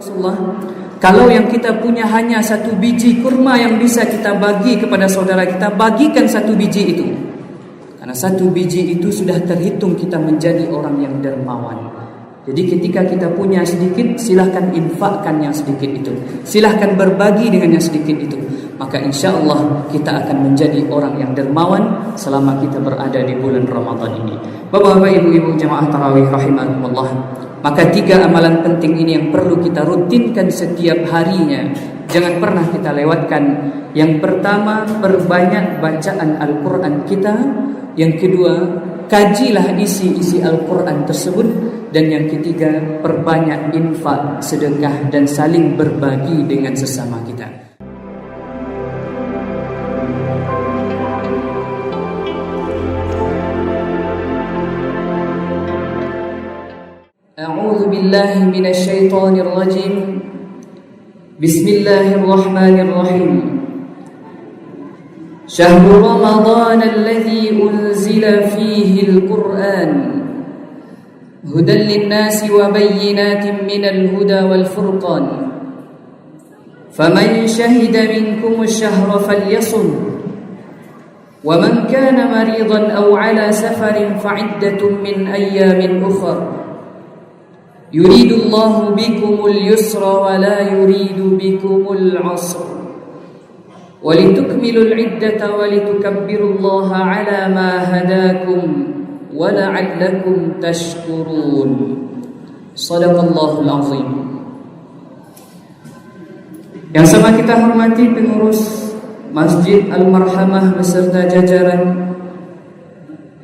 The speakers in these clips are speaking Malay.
Rasulullah, kalau yang kita punya hanya satu biji kurma yang bisa kita bagi kepada saudara kita, bagikan satu biji itu. Karena satu biji itu sudah terhitung kita menjadi orang yang dermawan. Jadi ketika kita punya sedikit, silahkan infakkan yang sedikit itu, silahkan berbagi dengan yang sedikit itu. Maka insya Allah kita akan menjadi orang yang dermawan selama kita berada di bulan Ramadan ini. Bapak-bapak, ibu-ibu jamaah tarawih rahimakumullah, maka 3 amalan penting ini yang perlu kita rutinkan setiap harinya. Jangan pernah kita lewatkan. Yang pertama, perbanyak bacaan Al-Quran kita. Yang kedua, kajilah isi Al-Quran tersebut. Dan yang ketiga, perbanyak infak, sedekah dan saling berbagi dengan sesama kita. A'udzu billahi minasy syaithanir rajim. Bismillahirrahmanirrahim. Syahrul Ramadan alladzi unzila fihi al-Qur'an هدى للناس وبينات من الهدى والفرقان فمن شهد منكم الشهر فليصم ومن كان مريضا أو على سفر فعدة من أيام أخر يريد الله بكم اليسر ولا يريد بكم العسر ولتكملوا العدة ولتكبروا الله على ما هداكم وَلَعَلَّكُمْ تَشْكُرُونَ. Shadaqallahul azim. Yang sama kita hormati pengurus Masjid Al-Marhamah beserta jajaran,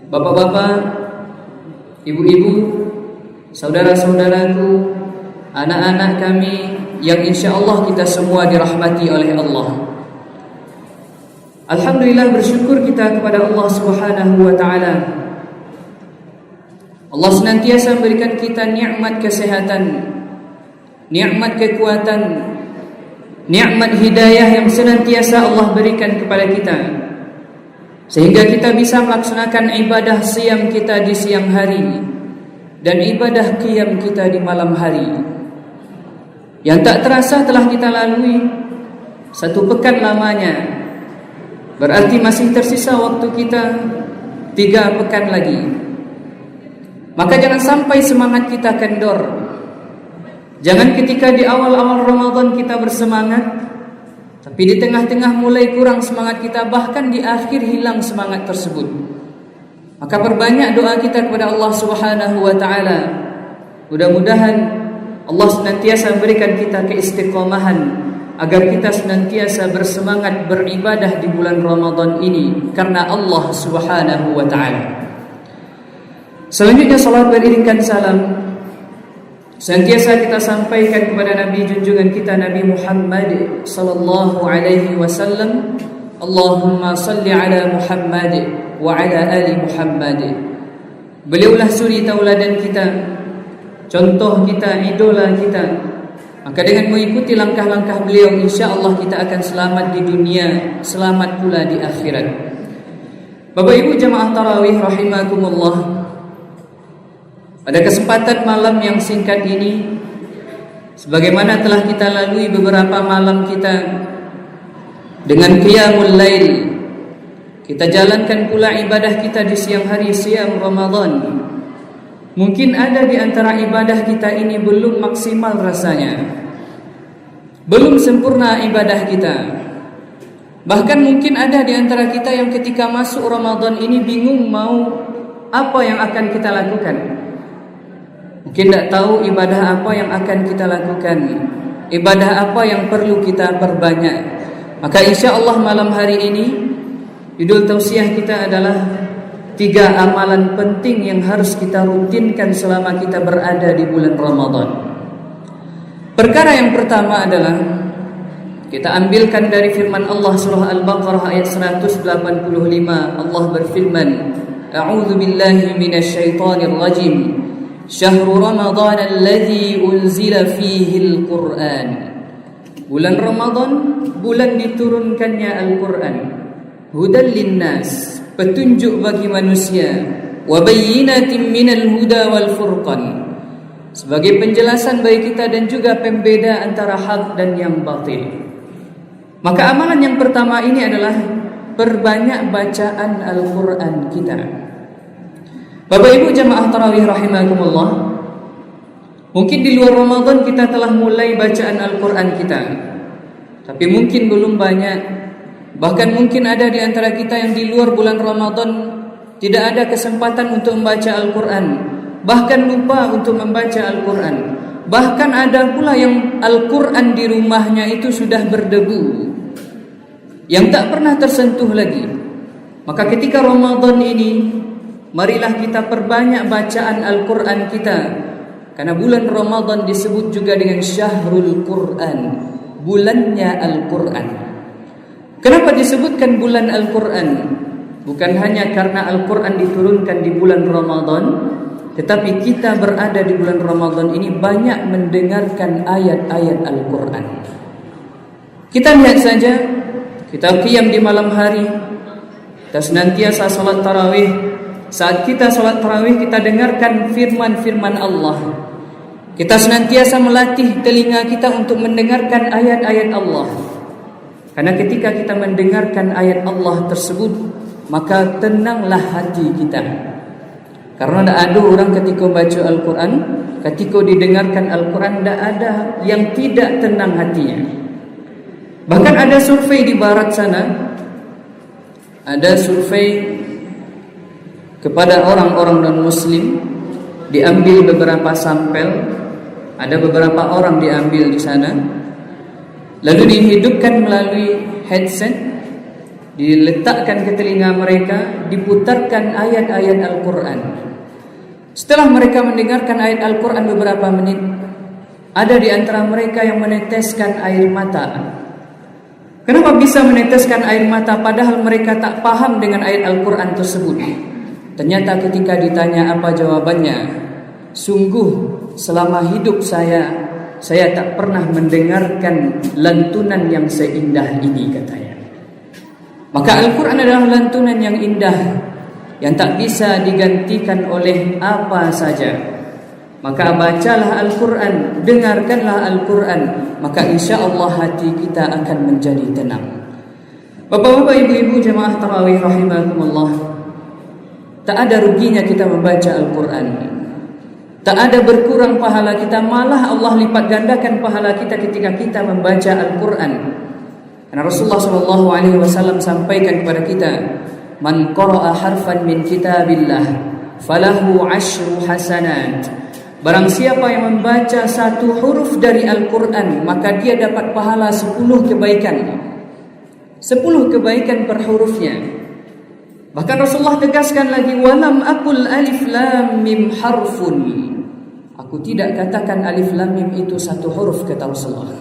bapak-bapak, ibu-ibu, saudara-saudaraku, anak-anak kami yang insya Allah kita semua dirahmati oleh Allah. Alhamdulillah, bersyukur kita kepada Allah Subhanahu wa ta'ala. Allah senantiasa memberikan kita nikmat kesehatan, nikmat kekuatan, nikmat hidayah yang senantiasa Allah berikan kepada kita, sehingga kita bisa melaksanakan ibadah siam kita di siang hari dan ibadah qiyam kita di malam hari. Yang tak terasa telah kita lalui 1 pekan lamanya. Berarti masih tersisa waktu kita 3 pekan lagi. Maka jangan sampai semangat kita kendor. Jangan ketika di awal-awal Ramadan kita bersemangat, tapi di tengah-tengah mulai kurang semangat kita, bahkan di akhir hilang semangat tersebut. Maka perbanyak doa kita kepada Allah Subhanahu wa ta'ala. Mudah-mudahan Allah senantiasa memberikan kita keistiqomahan agar kita senantiasa bersemangat beribadah di bulan Ramadan ini karena Allah Subhanahu wa ta'ala. Selanjutnya salat beriringkan salam senantiasa kita sampaikan kepada Nabi junjungan kita Nabi Muhammad sallallahu alaihi wasallam. Allahumma salli ala Muhammad wa ala ali Muhammad. Beliaulah suri tauladan kita, contoh kita, idola kita. Maka dengan mengikuti langkah-langkah beliau, insya-Allah kita akan selamat di dunia, selamat pula di akhirat. Bapak Ibu jamaah tarawih rahimakumullah, pada kesempatan malam yang singkat ini, sebagaimana telah kita lalui beberapa malam kita dengan qiyamul lail, kita jalankan pula ibadah kita di siang hari, siam Ramadan. Mungkin ada di antara ibadah kita ini belum maksimal rasanya, belum sempurna ibadah kita. Bahkan mungkin ada di antara kita yang ketika masuk Ramadan ini bingung mau apa yang akan kita lakukan. Mungkin tidak tahu ibadah apa yang akan kita lakukan, ibadah apa yang perlu kita perbanyak. Maka insya Allah malam hari ini judul tausiah kita adalah 3 amalan penting yang harus kita rutinkan selama kita berada di bulan Ramadan. Perkara yang pertama adalah kita ambilkan dari firman Allah surah Al-Baqarah ayat 185. Allah berfirman, A'udzu billahi minasy syaithanir rajim. Syahrul Ramadan alladzi unzila fihi al-Qur'an. Bulan Ramadan, bulan diturunkannya Al-Quran. Hudan linnas, petunjuk bagi manusia. Wa bayyinatin minal huda wal furqan, sebagai penjelasan bagi kita dan juga pembeda antara hak dan yang batil. Maka amalan yang pertama ini adalah perbanyak bacaan Al-Quran kita. Bapak Ibu jamaah tarawih rahimakumullah, mungkin di luar Ramadan kita telah mulai bacaan Al-Quran kita, tapi mungkin belum banyak. Bahkan mungkin ada di antara kita yang di luar bulan Ramadan tidak ada kesempatan untuk membaca Al-Quran, bahkan lupa untuk membaca Al-Quran. Bahkan ada pula yang Al-Quran di rumahnya itu sudah berdebu, yang tak pernah tersentuh lagi. Maka ketika Ramadan ini, marilah kita perbanyak bacaan Al-Quran kita, karena bulan Ramadan disebut juga dengan Syahrul Quran, bulannya Al-Quran. Kenapa disebutkan bulan Al-Quran? Bukan hanya karena Al-Quran diturunkan di bulan Ramadan, tetapi kita berada di bulan Ramadan ini banyak mendengarkan ayat-ayat Al-Quran. Kita lihat saja, kita qiyam di malam hari, kita senantiasa salat tarawih. Saat kita salat tarawih, kita dengarkan firman-firman Allah. Kita senantiasa melatih telinga kita untuk mendengarkan ayat-ayat Allah. Karena ketika kita mendengarkan ayat Allah tersebut, maka tenanglah hati kita. Karena tidak ada orang ketika baca Al-Quran, ketika didengarkan Al-Quran, tidak ada yang tidak tenang hatinya. Bahkan ada survei di barat sana, ada survei kepada orang-orang non-Muslim, diambil beberapa sampel, ada beberapa orang diambil di sana, lalu dihidupkan melalui headset, diletakkan ke telinga mereka, diputarkan ayat-ayat Al-Quran. Setelah mereka mendengarkan ayat Al-Quran beberapa menit, ada di antara mereka yang meneteskan air mata. Kenapa bisa meneteskan air mata padahal mereka tak paham dengan ayat Al-Quran tersebut? Ternyata ketika ditanya apa jawabannya, sungguh selama hidup saya tak pernah mendengarkan lantunan yang seindah ini, katanya. Maka Al-Quran adalah lantunan yang indah, yang tak bisa digantikan oleh apa saja. Maka bacalah Al-Quran, dengarkanlah Al-Quran, maka insya Allah hati kita akan menjadi tenang. Bapak-bapak, ibu-ibu jamaah tarawih rahimakumullah, tak ada ruginya kita membaca Al-Quran, tak ada berkurang pahala kita, malah Allah lipat gandakan pahala kita ketika kita membaca Al-Quran. Karena Rasulullah SAW sampaikan kepada kita, man qara'a harfan min kitabillah falahu 10 hasanat. Barang siapa yang membaca satu huruf dari Al-Quran, maka dia dapat pahala 10 kebaikan. 10 kebaikan per hurufnya. Bahkan Rasulullah tegaskan lagi, walam aqul alif lam mim harfun. Aku tidak katakan alif lam mim itu satu huruf, kata Rasulullah.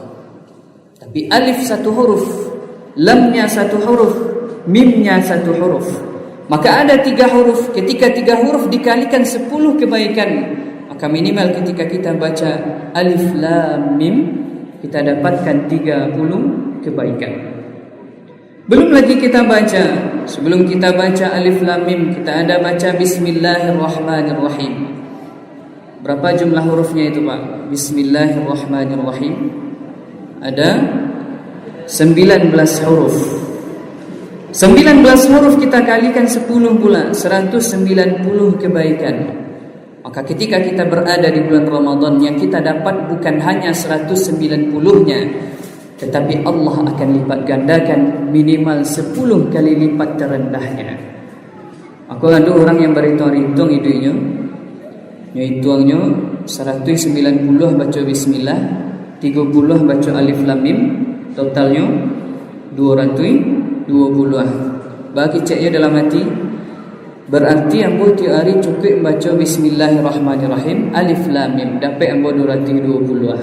Tapi alif satu huruf, lamnya satu huruf, mimnya satu huruf. Maka ada 3 huruf. Ketika 3 huruf dikalikan 10 kebaikan, maka minimal ketika kita baca alif lam mim, kita dapatkan 30 kebaikan. Belum lagi kita baca, sebelum kita baca alif lam mim, kita ada baca bismillahirrahmanirrahim. Berapa jumlah hurufnya itu, Pak? Bismillahirrahmanirrahim. Ada 19 huruf. 19 huruf kita kalikan 10 pula, 190 kebaikan. Maka ketika kita berada di bulan Ramadan, yang kita dapat bukan hanya 190-nya, tetapi Allah akan lipat gandakan minimal 10 kali lipat terendahnya. Aku ada orang yang berhitung-hitung idenya, hitungnya 190 baca bismillah, 30 baca alif lam mim, totalnya 220. Bagi ceknya dalam hati, berarti ambo tiap hari cukup baca bismillahirrahmanirrahim, alif lam mim, dapat ambo 220.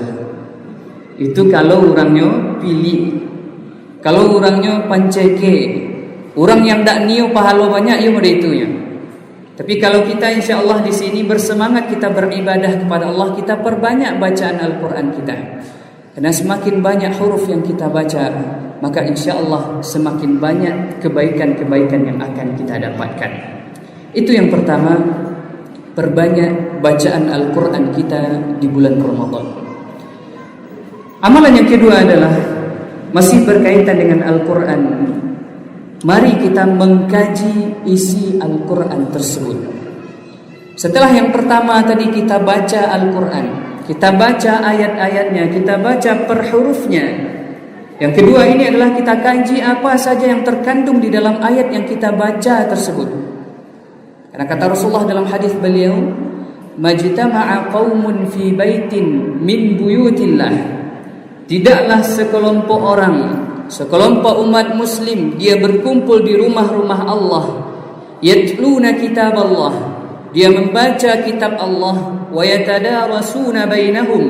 Itu kalau orangnya pilih. Kalau orangnya panceke, orang yang tak niu pahala banyak, ia mudah itu ya. Tapi kalau kita insya Allah di sini bersemangat kita beribadah kepada Allah, kita perbanyak bacaan Al-Quran kita. Karena semakin banyak huruf yang kita baca, maka insya Allah semakin banyak kebaikan-kebaikan yang akan kita dapatkan. Itu yang pertama, perbanyak bacaan Al-Quran kita di bulan Ramadan. Amalan yang kedua adalah masih berkaitan dengan Al-Quran. Mari kita mengkaji isi Al-Quran tersebut. Setelah yang pertama tadi kita baca Al-Quran, kita baca ayat-ayatnya, kita baca per hurufnya. Yang kedua ini adalah kita kaji apa saja yang terkandung di dalam ayat yang kita baca tersebut. Karena kata Rasulullah dalam hadis beliau, "Majtama'a qaumun fi baitin min buyutillah." Tidaklah sekelompok orang, sekelompok umat muslim dia berkumpul di rumah-rumah Allah, yatluna kitab Allah, dia membaca kitab Allah, wa yatadarasuna bainahum,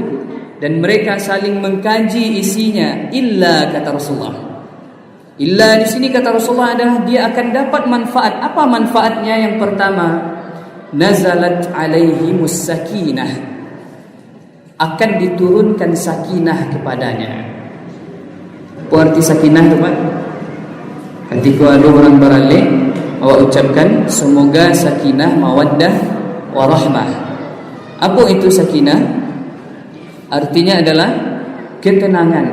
dan mereka saling mengkaji isinya, illa kata Rasulullah. Illa di sini kata Rasulullah adalah dia akan dapat manfaat. Apa manfaatnya? Yang pertama, nazalat alaihimus sakinah, akan diturunkan sakinah kepadanya. Apa arti sakinah itu Pak? Ketika ada orang beralih, awak ucapkan semoga sakinah, mawaddah, warahmah. Apa itu sakinah? Artinya adalah ketenangan.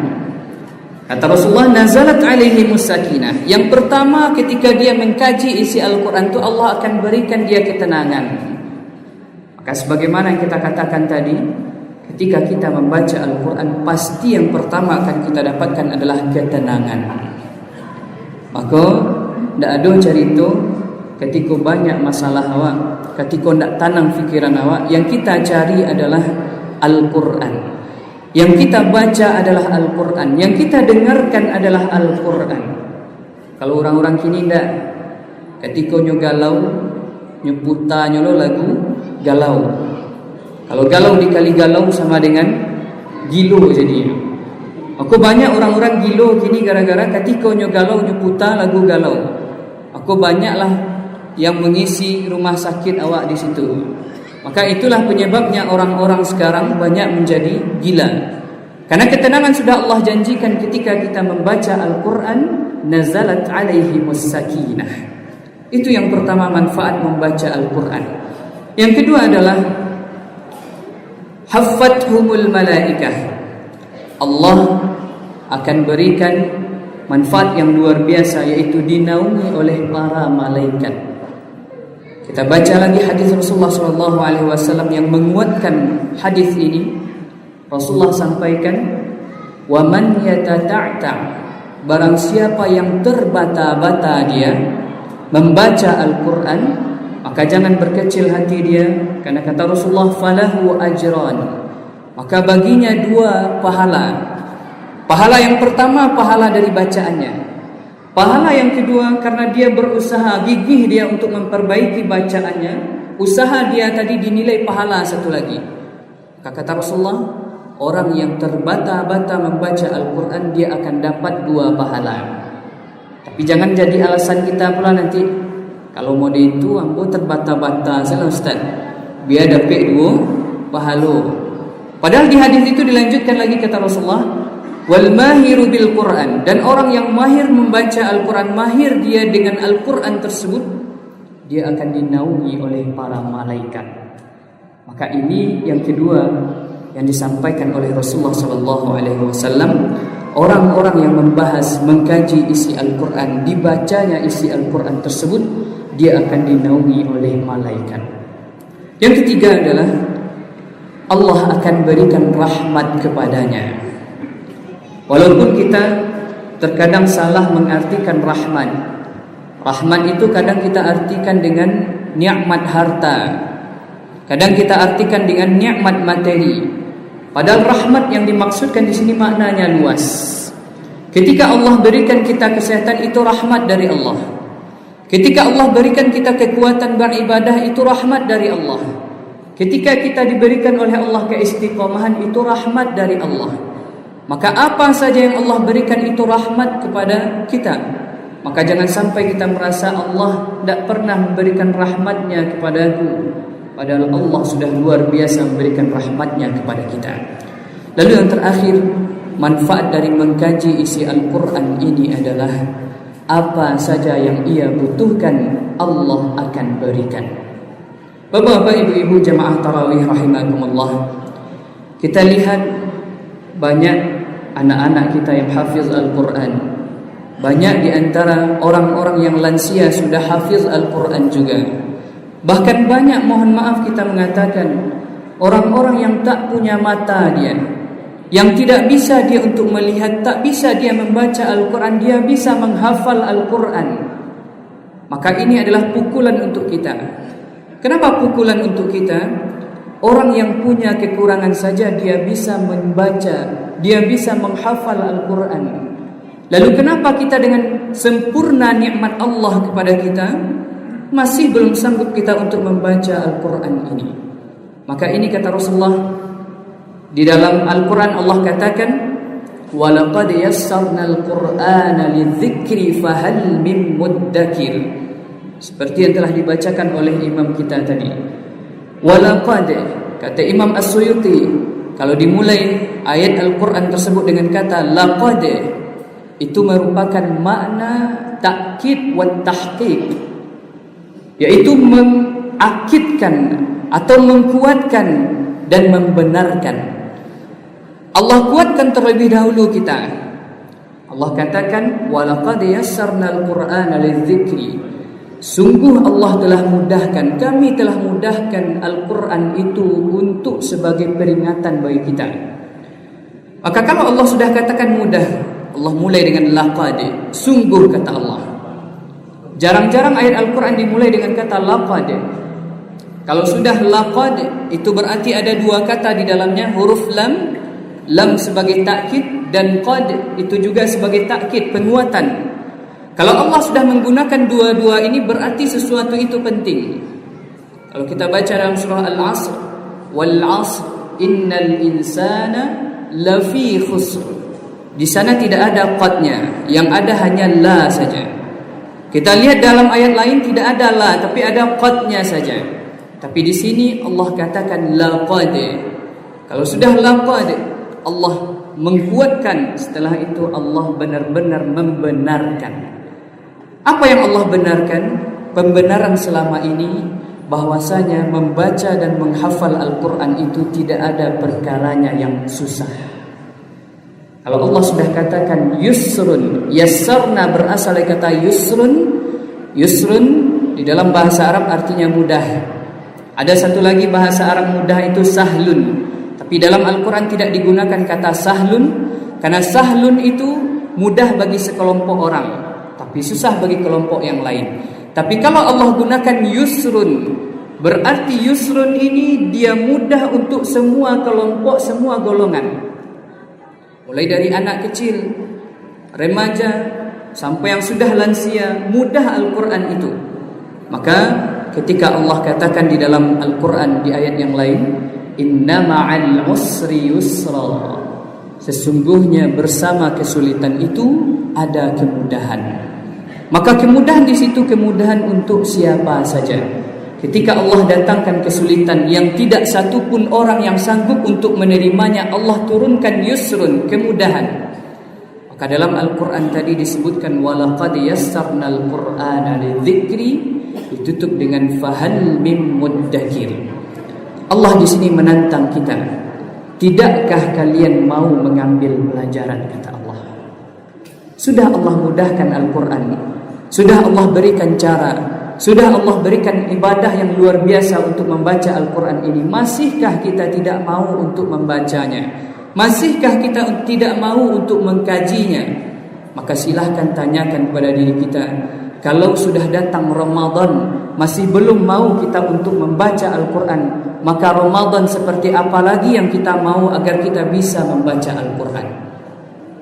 Kata Rasulullah, nazalat alaihimus sakinah. Yang pertama ketika dia mengkaji isi Al-Quran itu Allah akan berikan dia ketenangan. Maka sebagaimana yang kita katakan tadi, ketika kita membaca Al-Quran, pasti yang pertama akan kita dapatkan adalah ketenangan. Maka tidak ada cerita ketika banyak masalah awak, ketika tidak tenang fikiran awak, yang kita cari adalah Al-Quran. Yang kita baca adalah Al-Quran. Yang kita dengarkan adalah Al-Quran. Kalau orang-orang kini tidak, ketika nyo galau, nyo puta nyo lagu galau. Kalau galau dikali galau sama dengan gilo jadinya. Aku banyak orang-orang gilo kini gara-gara ketika nyo galau nyo puta lagu galau. Aku banyaklah yang mengisi rumah sakit awak di situ. Maka itulah penyebabnya orang-orang sekarang banyak menjadi gila. Karena ketenangan sudah Allah janjikan ketika kita membaca Al-Quran, nazalat alaihimus sakinah. Itu yang pertama manfaat membaca Al-Quran. Yang kedua adalah haffathumul malaikah. Allah akan berikan manfaat yang luar biasa, yaitu dinaungi oleh para malaikat. Kita baca lagi hadis Rasulullah SAW yang menguatkan hadis ini. Rasulullah sampaikan, "Wa man yatata'ta', barang siapa yang terbata-bata dia membaca Al-Quran, maka jangan berkecil hati dia, karena kata Rasulullah, falahu ajran, maka baginya dua pahala. Pahala yang pertama pahala dari bacaannya. Pahala yang kedua karena dia berusaha, gigih dia untuk memperbaiki bacaannya, usaha dia tadi dinilai pahala satu lagi. Maka kata Rasulullah, orang yang terbata-bata membaca Al-Quran dia akan dapat dua pahala. Tapi jangan jadi alasan kita pula nanti, kalau mode itu ambo terbata-bata salah Ustaz, biar dapat dua pahala. Padahal di hadis itu dilanjutkan lagi kata Rasulullah, wal mahiru bil Quran, dan orang yang mahir membaca Al-Quran, mahir dia dengan Al-Quran tersebut, dia akan dinaungi oleh para malaikat. Maka ini yang kedua yang disampaikan oleh Rasulullah SAW. Orang-orang yang membahas, mengkaji isi Al-Quran, dibacanya isi Al-Quran tersebut, dia akan dinaungi oleh malaikat. Yang ketiga adalah Allah akan berikan rahmat kepadanya. Walaupun kita terkadang salah mengartikan rahmat. Rahmat itu kadang kita artikan dengan nikmat harta, kadang kita artikan dengan nikmat materi. Padahal rahmat yang dimaksudkan di sini maknanya luas. Ketika Allah berikan kita kesehatan, itu rahmat dari Allah. Ketika Allah berikan kita kekuatan beribadah, itu rahmat dari Allah. Ketika kita diberikan oleh Allah keistiqomahan, itu rahmat dari Allah. Maka apa saja yang Allah berikan itu rahmat kepada kita. Maka jangan sampai kita merasa Allah tidak pernah memberikan rahmatnya kepadaku, padahal Allah sudah luar biasa memberikan rahmatnya kepada kita. Lalu yang terakhir, manfaat dari mengkaji isi Al-Quran ini adalah apa saja yang ia butuhkan Allah akan berikan. Bapak-bapak, ibu-ibu jamaah tarawih rahimakumullah, kita lihat banyak anak-anak kita yang hafiz Al-Quran. Banyak di antara orang-orang yang lansia sudah hafiz Al-Quran juga. Bahkan banyak, mohon maaf kita mengatakan, orang-orang yang tak punya mata dia, yang tidak bisa dia untuk melihat, tak bisa dia membaca Al-Quran, dia bisa menghafal Al-Quran. Maka ini adalah pukulan untuk kita. Kenapa pukulan untuk kita? Orang yang punya kekurangan saja dia bisa membaca, dia bisa menghafal Al-Quran. Lalu kenapa kita dengan sempurna nikmat Allah kepada kita masih belum sanggup kita untuk membaca Al-Quran ini? Maka ini kata Rasulullah, di dalam Al-Quran Allah katakan, وَلَقَدْ يَسَّرْنَا الْقُرْآنَ لِلذِّكْرِ فَهَلْ مِن مُدَّكِرٍ. Seperti yang telah dibacakan oleh imam kita tadi. Walaqad, kata Imam As-Suyuti, kalau dimulai ayat Al-Quran tersebut dengan kata laqad, itu merupakan makna takkid wa tahqiq, yaitu mengakidkan atau mengkuatkan dan membenarkan. Allah kuatkan terlebih dahulu kita. Allah katakan walaqad yassarnal Qur'ana lidzikri. Sungguh Allah telah mudahkan, kami telah mudahkan Al-Quran itu untuk sebagai peringatan bagi kita. Maka kalau Allah sudah katakan mudah, Allah mulai dengan laqad, sungguh kata Allah. Jarang-jarang ayat Al-Quran dimulai dengan kata laqad. Kalau sudah laqad, itu berarti ada dua kata di dalamnya, huruf lam, lam sebagai takkid, dan qad itu juga sebagai takkid, penguatan. Kalau Allah sudah menggunakan dua-dua ini berarti sesuatu itu penting. Kalau kita baca dalam surah Al-Asr, wal 'asr innal insana lafi khusr. Di sana tidak ada qadnya, yang ada hanya la saja. Kita lihat dalam ayat lain tidak ada la, tapi ada qadnya saja. Tapi di sini Allah katakan laqad. Kalau sudah laqad, Allah mengkuatkan, setelah itu Allah benar-benar membenarkan. Apa yang Allah benarkan? Pembenaran selama ini bahwasanya membaca dan menghafal Al-Quran itu tidak ada perkaranya yang susah. Kalau Allah sudah katakan yusrun, yassarna berasal dari kata yusrun. Yusrun di dalam bahasa Arab artinya mudah. Ada satu lagi bahasa Arab mudah itu sahlun. Tapi dalam Al-Quran tidak digunakan kata sahlun, karena sahlun itu mudah bagi sekelompok orang, tapi susah bagi kelompok yang lain. Tapi kalau Allah gunakan yusrun, berarti yusrun ini dia mudah untuk semua kelompok, semua golongan. Mulai dari anak kecil, remaja, sampai yang sudah lansia, mudah Al-Quran itu. Maka ketika Allah katakan di dalam Al-Quran di ayat yang lain, inna ma'al usri yusra, sesungguhnya bersama kesulitan itu ada kemudahan. Maka kemudahan di situ kemudahan untuk siapa saja. Ketika Allah datangkan kesulitan yang tidak satupun orang yang sanggup untuk menerimanya, Allah turunkan yusrun, kemudahan. Maka dalam Al-Quran tadi disebutkan walaqad yassarnal Qur'ana lidzikri, ditutup dengan fahal mim muddakir. Allah di sini menantang kita. Tidakkah kalian mau mengambil pelajaran, kata Allah. Sudah Allah mudahkan Al-Quran, sudah Allah berikan cara, sudah Allah berikan ibadah yang luar biasa untuk membaca Al-Quran ini. Masihkah kita tidak mau untuk membacanya? Masihkah kita tidak mau untuk mengkajinya? Maka silahkan tanyakan kepada diri kita, kalau sudah datang Ramadan masih belum mau kita untuk membaca Al-Quran, maka Ramadan seperti apa lagi yang kita mau agar kita bisa membaca Al-Quran?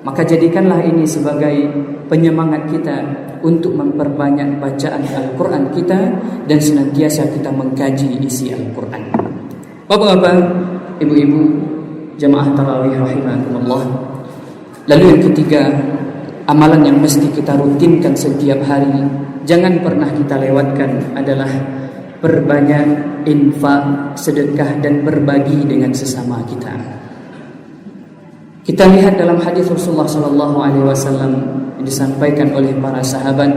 Maka jadikanlah ini sebagai penyemangat kita untuk memperbanyak bacaan Al-Quran kita dan senantiasa kita mengkaji isi Al-Quran. Bapak-bapak, ibu-ibu, jamaah tarawih rahimakumullah. Lalu yang ketiga, amalan yang mesti kita rutinkan setiap hari, jangan pernah kita lewatkan, adalah perbanyak infak, sedekah dan berbagi dengan sesama kita. Kita lihat dalam hadis Rasulullah SAW yang disampaikan oleh para sahabat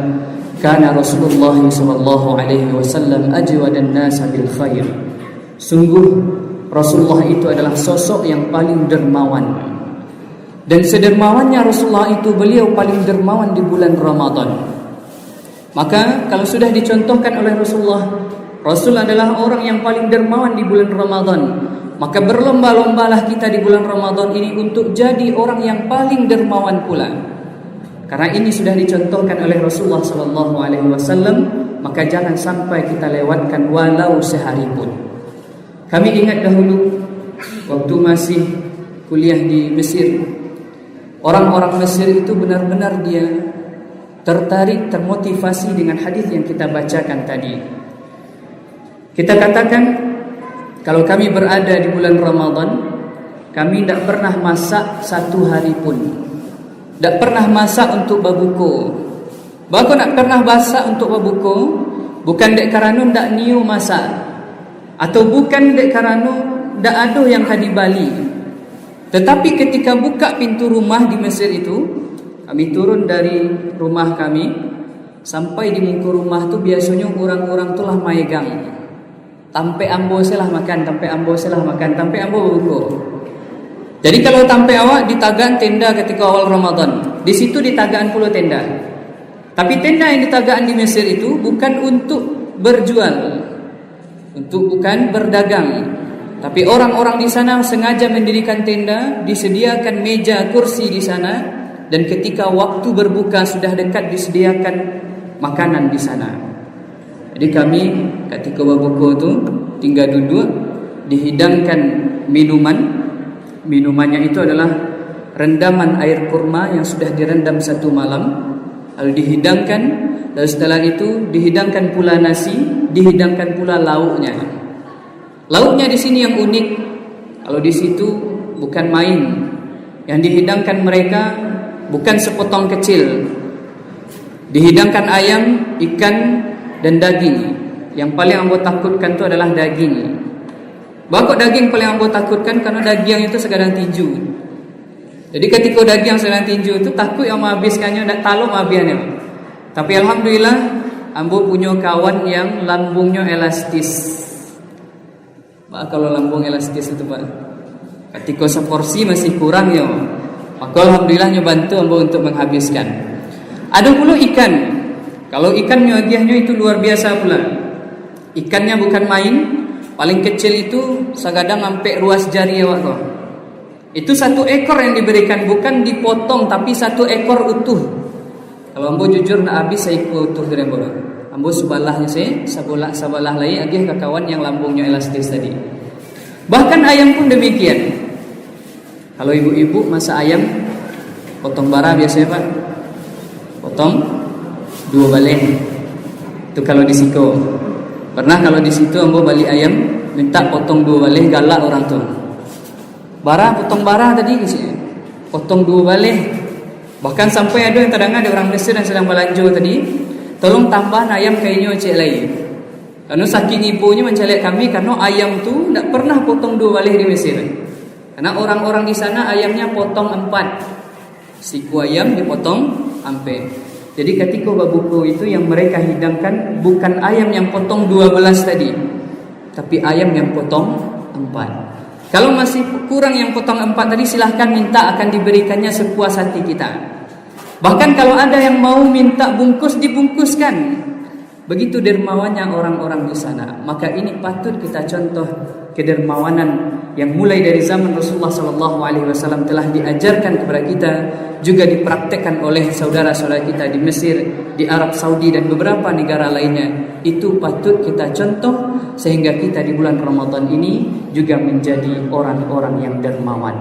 Kana Rasulullah sallallahu alaihi wasallam ajwadan nas bil khair. Sungguh Rasulullah itu adalah sosok yang paling dermawan. Dan sedermawannya Rasulullah itu, beliau paling dermawan di bulan Ramadan. Maka kalau sudah dicontohkan oleh Rasulullah, Rasul adalah orang yang paling dermawan di bulan Ramadan, maka berlomba-lombalah kita di bulan Ramadan ini untuk jadi orang yang paling dermawan pula. Karena ini sudah dicontohkan oleh Rasulullah sallallahu alaihi wasallam, maka jangan sampai kita lewatkan walau sehari pun. Kami ingat dahulu waktu masih kuliah di Mesir, orang-orang Mesir itu benar-benar dia tertarik, termotivasi dengan hadis yang kita bacakan tadi. Kita katakan kalau kami berada di bulan Ramadan, kami tidak pernah masak satu hari pun. Tak pernah masak untuk berbuka. Bahkan tak pernah masak untuk berbuka, bukan dek kerana tak niu masak, atau bukan dek kerana tak ada yang hadi Bali. Tetapi ketika buka pintu rumah di Mesir itu, kami turun dari rumah kami sampai di muka rumah tu biasanya orang-orang tu lah maegang. Tampe ambo selah makan, tampe ambo selah makan, tampe ambo berbuka. Jadi kalau tampai awak di tagaan tenda ketika awal Ramadan, di situ di tagaan pula tenda. Tapi tenda yang di tagaan di Mesir itu bukan untuk berjual, bukan berdagang. Tapi orang-orang di sana sengaja mendirikan tenda, disediakan meja, kursi di sana, dan ketika waktu berbuka sudah dekat disediakan makanan di sana. Jadi kami ketika berbuka itu tinggal duduk, dihidangkan minumannya itu adalah rendaman air kurma yang sudah direndam satu malam, lalu dihidangkan, lalu setelah itu dihidangkan pula nasi, dihidangkan pula lauknya. Lauknya di sini yang unik, kalau di situ bukan main. Yang dihidangkan mereka bukan sepotong kecil. Dihidangkan ayam, ikan dan daging. Yang paling ambo takutkan itu adalah daging. Bakok daging paling ambo takutkan karena daging itu sekadang tinju. Jadi ketika daging sedang tinju itu takut yang menghabiskannya, nak taluk habisnya. Tapi alhamdulillah ambo punya kawan yang lambungnya elastis. Pak, kalau lambung elastis itu Pak, ketika seporsi masih kurang ya, maka alhamdulillah bantu ambo untuk menghabiskan. Ada pula ikan. Kalau ikan nyagiahnya itu luar biasa pula. Ikannya bukan main. Paling kecil itu segadang sampai ruas jari awak kau. Itu satu ekor yang diberikan, bukan dipotong tapi satu ekor utuh. Kalau ambo jujur nak habis saya ikut utuh dari ambo. Ambo sebalahnya saya, sabalah lagi agih ke kawan yang lambungnya elastis tadi. Bahkan ayam pun demikian. Kalau ibu-ibu masak ayam, potong bara biasanya Pak. Potong 2 baleh. Itu kalau di Siko. Pernah kalau di situ ambo beli ayam, minta potong 2 baleh, galak orang tu. Potong bara tadi potong 2 baleh. Bahkan sampai ada yang terdengar ada orang Mesir yang sedang belanja tadi, tolong tambahan ayam kayaknya cek lain. Karena saking ibunya mencalek kami karena ayam tu tak pernah potong 2 baleh di Mesir. Karena orang-orang di sana ayamnya potong 4. Siku ayam dipotong ampe. Jadi ketika berbuka itu yang mereka hidangkan bukan ayam yang potong 12 tadi, tapi ayam yang potong 4. Kalau masih kurang yang potong 4 tadi, silahkan minta, akan diberikannya sepuas hati kita. Bahkan kalau ada yang mau minta bungkus, dibungkuskan. Begitu dermawannya orang-orang di sana. Maka ini patut kita contoh kedermawanan yang mulai dari zaman Rasulullah SAW telah diajarkan kepada kita, juga dipraktekkan oleh saudara-saudara kita di Mesir, di Arab Saudi dan beberapa negara lainnya. Itu patut kita contoh sehingga kita di bulan Ramadan ini juga menjadi orang-orang yang dermawan.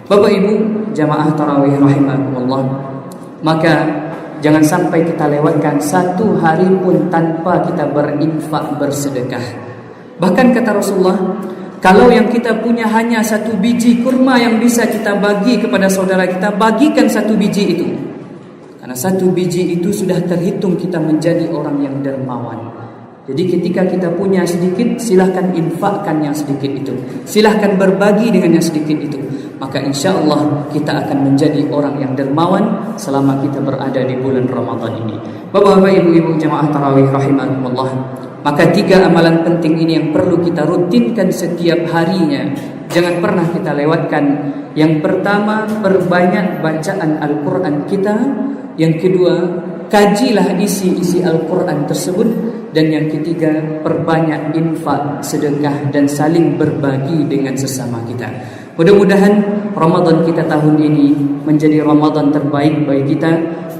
Bapak Ibu jamaah tarawih rahimakumullah, maka jangan sampai kita lewatkan satu hari pun tanpa kita berinfak, bersedekah. Bahkan kata Rasulullah, kalau yang kita punya hanya 1 biji kurma yang bisa kita bagi kepada saudara kita, bagikan 1 biji itu. Karena 1 biji itu sudah terhitung kita menjadi orang yang dermawan. Jadi ketika kita punya sedikit, silahkan infakkan yang sedikit itu. Silahkan berbagi dengan yang sedikit itu. maka insya-Allah kita akan menjadi orang yang dermawan selama kita berada di bulan Ramadan ini. Bapak-bapak, ibu-ibu jemaah tarawih rahimakumullah, maka 3 amalan penting ini yang perlu kita rutinkan setiap harinya. Jangan pernah kita lewatkan. Yang pertama, perbanyak bacaan Al-Quran kita. Yang kedua, kajilah isi-isi Al-Quran tersebut. Dan yang ketiga, perbanyak infak, sedekah dan saling berbagi dengan sesama kita. Mudah-mudahan Ramadan kita tahun ini menjadi Ramadan terbaik bagi kita,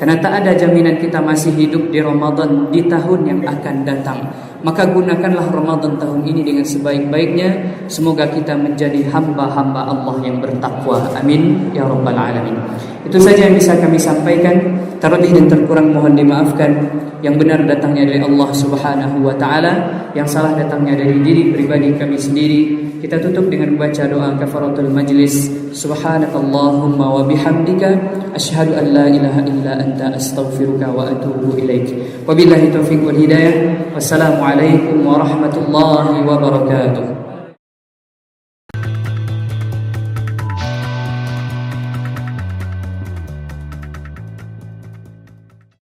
karena tak ada jaminan kita masih hidup di Ramadan di tahun yang akan datang. Maka gunakanlah Ramadan tahun ini dengan sebaik-baiknya. Semoga kita menjadi hamba-hamba Allah yang bertakwa. Amin ya rabbal alamin. Itu saja yang bisa kami sampaikan. Terlebih dan terkurang mohon dimaafkan. Yang benar datangnya dari Allah Subhanahu wa taala, yang salah datangnya dari diri pribadi kami sendiri. Kita tutup dengan membaca doa kafaratul majlis. Subhanakallahumma wa bihamdika asyhadu an la ilaha illa anta astaghfiruka wa atubu ilaik. Wabillahi taufiq wal hidayah. Wassalamualaikum warahmatullahi wabarakatuh.